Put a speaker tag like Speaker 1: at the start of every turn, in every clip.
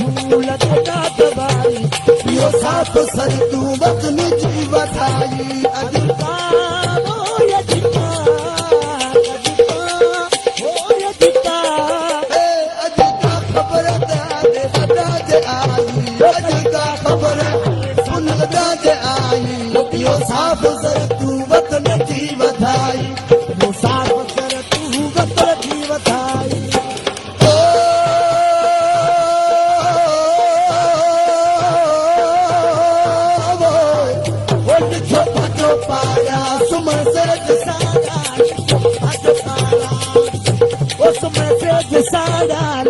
Speaker 1: मुसाफ़िर तूं वतन जी वधाई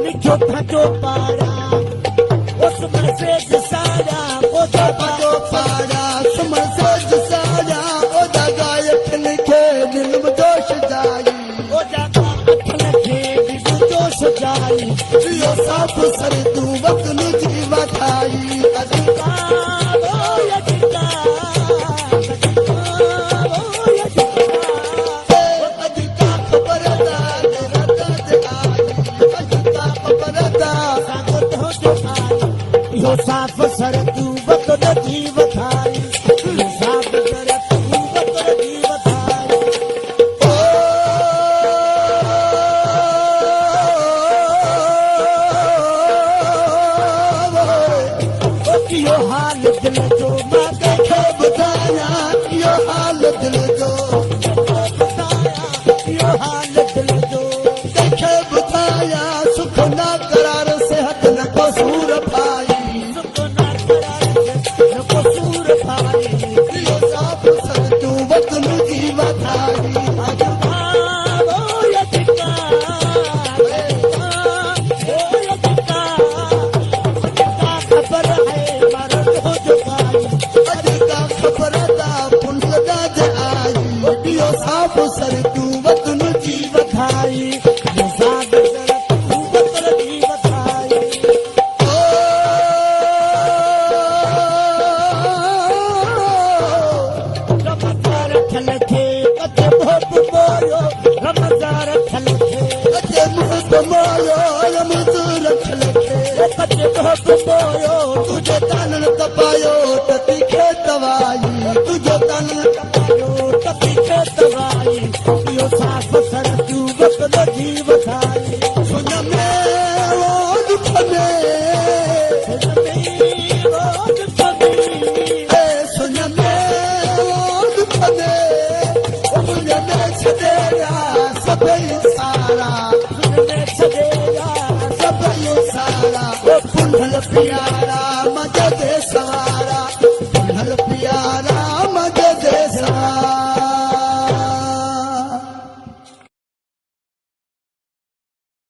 Speaker 1: लिखो थजो पारा उस मैसेज सारा ओदा
Speaker 2: जो पारा सुमन सोच सारा ओदा गायक लिखे दिल में जोश जाई
Speaker 1: ओदा का अखन खे दिल जोश जाई
Speaker 2: यो साफ सर तू वक्त नु जीवा खाई
Speaker 1: अदिका ओ यदिका
Speaker 2: अदिका खबरदा तेरा दर्द आई अदिका खबरदा
Speaker 1: यो साफ सर तू वक्त जीव थाई यो साफ सर तू वक्त जीव थाई यो हाल दिल जो मां
Speaker 2: देखे बताया यो हाल दिल जो
Speaker 1: बताया यो हाल दिल जो
Speaker 2: देखे बताया सुख ना करार सेहत न कसूर पाई
Speaker 1: सुख ना करार न कसूर भाई
Speaker 2: यो साफ सर तू वक्त नु जीवा खाई
Speaker 1: ओ यदिका खबर है मर हो जुगाई
Speaker 2: अदिका खबरदा पुंसदा आई यो साफ सर तू वक्त नु जीवा
Speaker 1: खाई यो साफ सर तू वक्त जीव खाई रमज़ार खल खे कते भोप बोयो रमज़ार खल खे
Speaker 2: अजे मुहब मोयो यमजूर खलखे
Speaker 1: कते भोप बोयो
Speaker 2: तुझे तानन तपायो तती खे दवाई तुझे तानन
Speaker 1: यो तपी खे दवाई यो साफ सर तू वक्त जीव खाई
Speaker 2: सुन में वो दुख में
Speaker 1: रोज सभी
Speaker 2: सुन में वो दुख में सुन में छदेरा सबई सारा
Speaker 1: सुनने छदेया
Speaker 2: सबई सारा वो पुंडल प्यारा